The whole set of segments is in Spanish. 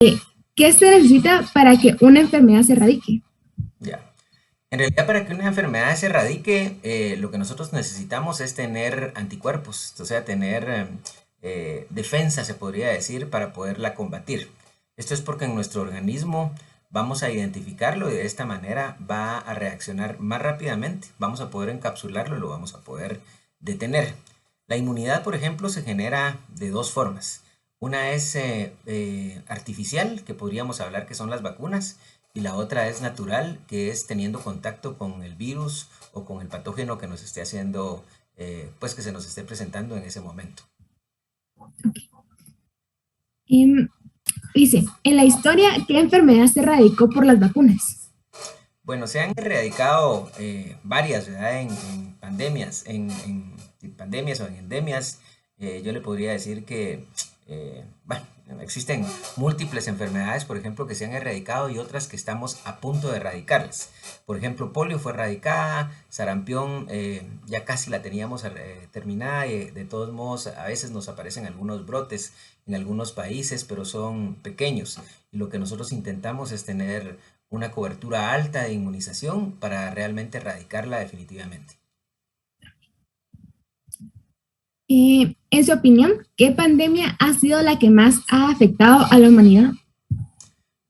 ¿Qué se necesita para que una enfermedad se erradique? Ya. En realidad, para que una enfermedad se erradique, lo que nosotros necesitamos es tener anticuerpos, o sea, tener defensa, se podría decir, para poderla combatir. Esto es porque en nuestro organismo vamos a identificarlo y de esta manera va a reaccionar más rápidamente. Vamos a poder encapsularlo y lo vamos a poder detener. La inmunidad, por ejemplo, se genera de dos formas. Una es artificial, que podríamos hablar que son las vacunas, y la otra es natural, que es teniendo contacto con el virus o con el patógeno que nos esté haciendo, pues que se nos esté presentando en ese momento. Em, Dice, en la historia, ¿qué enfermedad se erradicó por las vacunas? Bueno, se han erradicado varias, ¿verdad? En pandemias, en pandemias o en endemias. Yo le podría decir que, bueno, existen múltiples enfermedades, por ejemplo, que se han erradicado y otras que estamos a punto de erradicarlas. Por ejemplo, polio fue erradicada, sarampión ya casi la teníamos terminada y de todos modos a veces nos aparecen algunos brotes en algunos países, pero son pequeños. Y lo que nosotros intentamos es tener una cobertura alta de inmunización para realmente erradicarla definitivamente. En su opinión, ¿qué pandemia ha sido la que más ha afectado a la humanidad?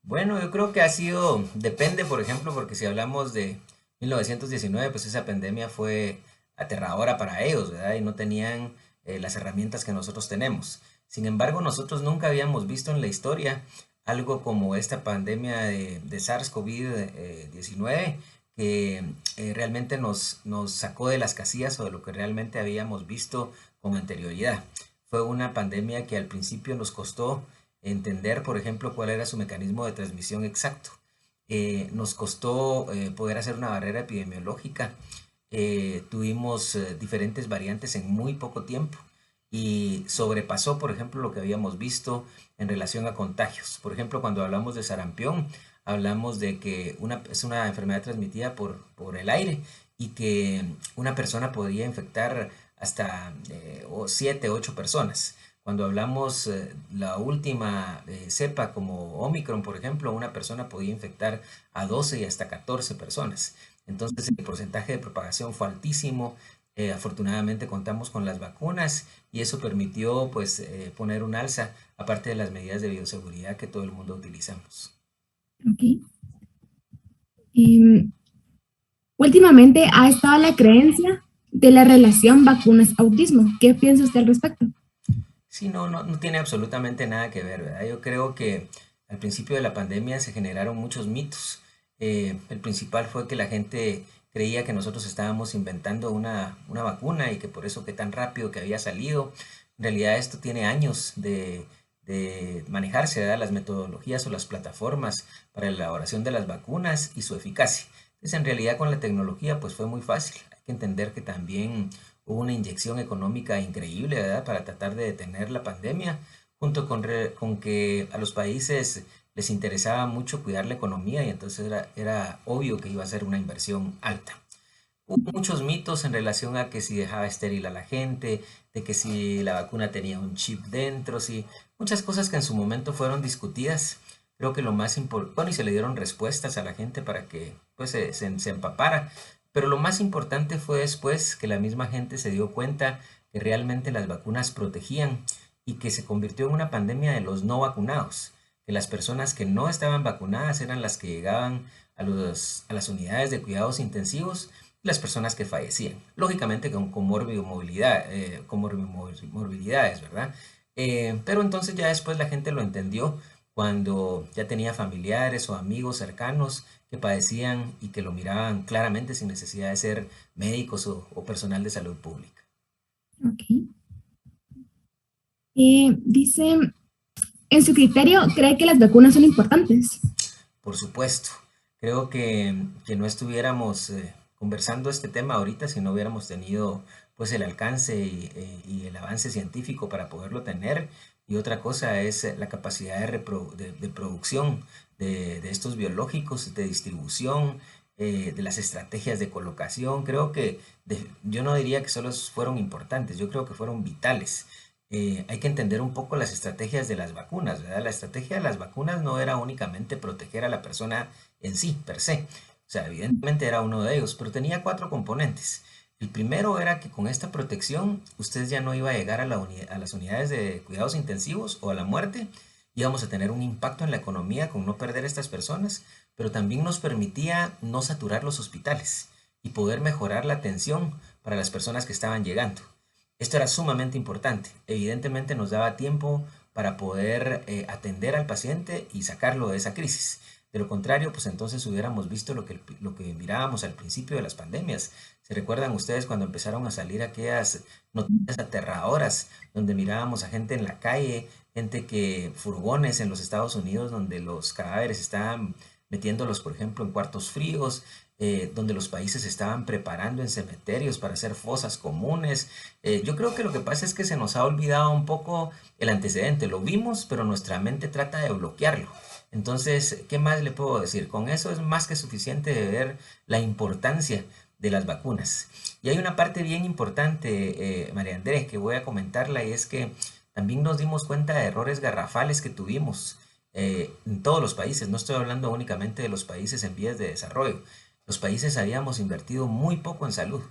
Bueno, yo creo que ha sido, depende, por ejemplo, porque si hablamos de 1919, pues esa pandemia fue aterradora para ellos, ¿verdad? Y no tenían las herramientas que nosotros tenemos. Sin embargo, nosotros nunca habíamos visto en la historia algo como esta pandemia de SARS-CoV-19 que realmente nos sacó de las casillas o de lo que realmente habíamos visto con anterioridad. Fue una pandemia que al principio nos costó entender, por ejemplo, cuál era su mecanismo de transmisión exacto. Nos costó poder hacer una barrera epidemiológica. Tuvimos diferentes variantes en muy poco tiempo y sobrepasó, por ejemplo, lo que habíamos visto en relación a contagios. Por ejemplo, cuando hablamos de sarampión, hablamos de que es una enfermedad transmitida por el aire y que una persona podría infectar hasta 7, 8 personas. Cuando hablamos la última cepa como Omicron, por ejemplo, una persona podía infectar a 12 y hasta 14 personas. Entonces el porcentaje de propagación fue altísimo. Afortunadamente contamos con las vacunas y eso permitió pues poner un alza, aparte de las medidas de bioseguridad que todo el mundo utilizamos. Okay. Em, Últimamente ha estado la creencia de la relación vacunas-autismo. ¿Qué piensa usted al respecto? Sí, no tiene absolutamente nada que ver, ¿verdad? Yo creo que al principio de la pandemia se generaron muchos mitos. El principal fue que la gente creía que nosotros estábamos inventando una vacuna y que por eso que tan rápido que había salido. En realidad esto tiene años de manejarse, ¿verdad? Las metodologías o las plataformas para la elaboración de las vacunas y su eficacia. Entonces, en realidad con la tecnología pues fue muy fácil. Hay que entender que también hubo una inyección económica increíble, ¿verdad? Para tratar de detener la pandemia, junto con que a los países les interesaba mucho cuidar la economía y entonces era obvio que iba a ser una inversión alta. Hubo muchos mitos en relación a que si dejaba estéril a la gente, de que si la vacuna tenía un chip dentro, sí, muchas cosas que en su momento fueron discutidas. Creo que lo más importante, bueno, y se le dieron respuestas a la gente para que pues se empapara, pero lo más importante fue después que la misma gente se dio cuenta que realmente las vacunas protegían y que se convirtió en una pandemia de los no vacunados, que las personas que no estaban vacunadas eran las que llegaban a las unidades de cuidados intensivos, las personas que fallecían, lógicamente con comorbilidades, ¿verdad? Pero entonces ya después la gente lo entendió cuando ya tenía familiares o amigos cercanos que padecían y que lo miraban claramente sin necesidad de ser médicos o personal de salud pública. Okay. Dice, en su criterio, ¿cree que las vacunas son importantes? Por supuesto, creo que no estuviéramos conversando este tema ahorita si no hubiéramos tenido pues el alcance y el avance científico para poderlo tener. Y otra cosa es la capacidad de producción de estos biológicos, de distribución, de las estrategias de colocación. Creo que yo no diría que solo fueron importantes, yo creo que fueron vitales. hay que entender un poco las estrategias de las vacunas, ¿verdad? La estrategia de las vacunas no era únicamente proteger a la persona en sí, per se. O sea, evidentemente era uno de ellos, pero tenía cuatro componentes. El primero era que con esta protección usted ya no iba a llegar a, a las unidades de cuidados intensivos o a la muerte. Íbamos a tener un impacto en la economía con no perder a estas personas, pero también nos permitía no saturar los hospitales y poder mejorar la atención para las personas que estaban llegando. Esto era sumamente importante. Evidentemente nos daba tiempo para poder atender al paciente y sacarlo de esa crisis. De lo contrario, pues entonces hubiéramos visto lo que mirábamos al principio de las pandemias. ¿Se recuerdan ustedes cuando empezaron a salir aquellas noticias aterradoras donde mirábamos a gente en la calle, gente que, furgones en los Estados Unidos donde los cadáveres estaban metiéndolos, por ejemplo, en cuartos fríos, donde los países estaban preparando en cementerios para hacer fosas comunes? Yo creo que lo que pasa es que se nos ha olvidado un poco el antecedente. Lo vimos, pero nuestra mente trata de bloquearlo. Entonces, ¿qué más le puedo decir? Con eso es más que suficiente de ver la importancia de las vacunas. Y hay una parte bien importante, María Andrés, que voy a comentarla, y es que también nos dimos cuenta de errores garrafales que tuvimos en todos los países. No estoy hablando únicamente de los países en vías de desarrollo. Los países habíamos invertido muy poco en salud.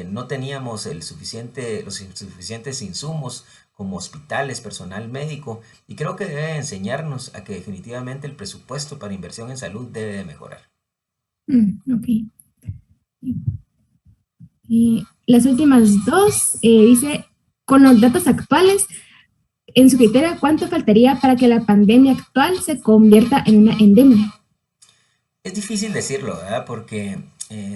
No teníamos los suficientes insumos como hospitales, personal médico, y creo que debe enseñarnos a que definitivamente el presupuesto para inversión en salud debe de mejorar. Ok. Las últimas dos, dice, con los datos actuales, en su criterio, ¿cuánto faltaría para que la pandemia actual se convierta en una endemia? Es difícil decirlo, ¿verdad? Porque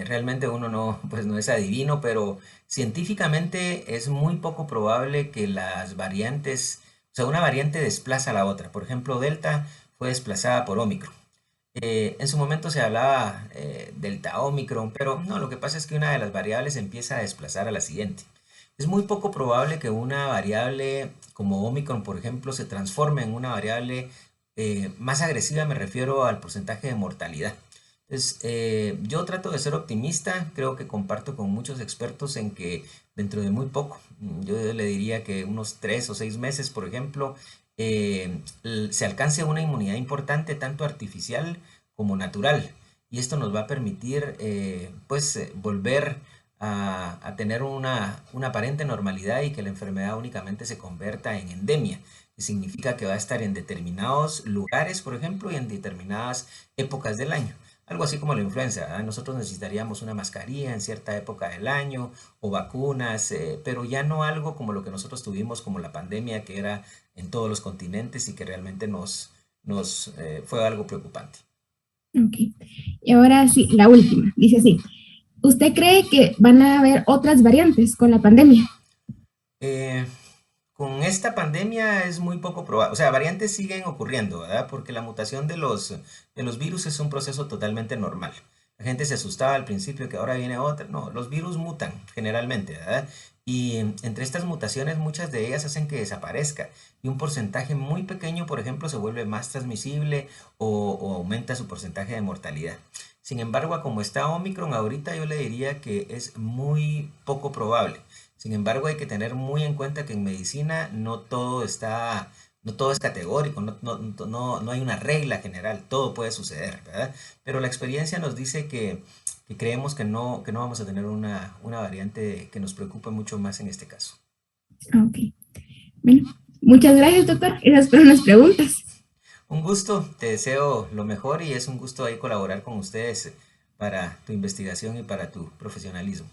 realmente uno no, pues no es adivino, pero científicamente es muy poco probable que las variantes, o sea, una variante desplaza a la otra. Por ejemplo, Delta fue desplazada por Omicron. En su momento se hablaba Delta Omicron, pero no, lo que pasa es que una de las variables empieza a desplazar a la siguiente. Es muy poco probable que una variable como Omicron, por ejemplo, se transforme en una variable más agresiva. Me refiero al porcentaje de mortalidad. Entonces, yo trato de ser optimista, creo que comparto con muchos expertos en que dentro de muy poco, yo le diría que unos 3 o 6 meses, por ejemplo, se alcance una inmunidad importante, tanto artificial como natural. Y esto nos va a permitir, pues, volver a tener una aparente normalidad y que la enfermedad únicamente se convierta en endemia, que significa que va a estar en determinados lugares, por ejemplo, y en determinadas épocas del año. Algo así como la influenza, ¿verdad? Nosotros necesitaríamos una mascarilla en cierta época del año o vacunas, pero ya no algo como lo que nosotros tuvimos como la pandemia, que era en todos los continentes y que realmente nos fue algo preocupante. Ok. Y ahora sí, la última. Dice así, ¿usted cree que van a haber otras variantes con la pandemia? Eh, con esta pandemia es muy poco probable, o sea, variantes siguen ocurriendo, ¿verdad? Porque la mutación de los virus es un proceso totalmente normal. La gente se asustaba al principio que ahora viene otra. No, los virus mutan generalmente, ¿verdad? Y entre estas mutaciones, muchas de ellas hacen que desaparezca. Y un porcentaje muy pequeño, por ejemplo, se vuelve más transmisible o aumenta su porcentaje de mortalidad. Sin embargo, a como está Omicron ahorita, yo le diría que es muy poco probable. Sin embargo, hay que tener muy en cuenta que en medicina no todo es categórico, no hay una regla general, todo puede suceder, ¿verdad? Pero la experiencia nos dice que creemos que no vamos a tener una variante que nos preocupe mucho más en este caso. Ok. Bueno, muchas gracias, doctor. Esas fueron las preguntas. Un gusto, te deseo lo mejor y es un gusto ahí colaborar con ustedes para tu investigación y para tu profesionalismo.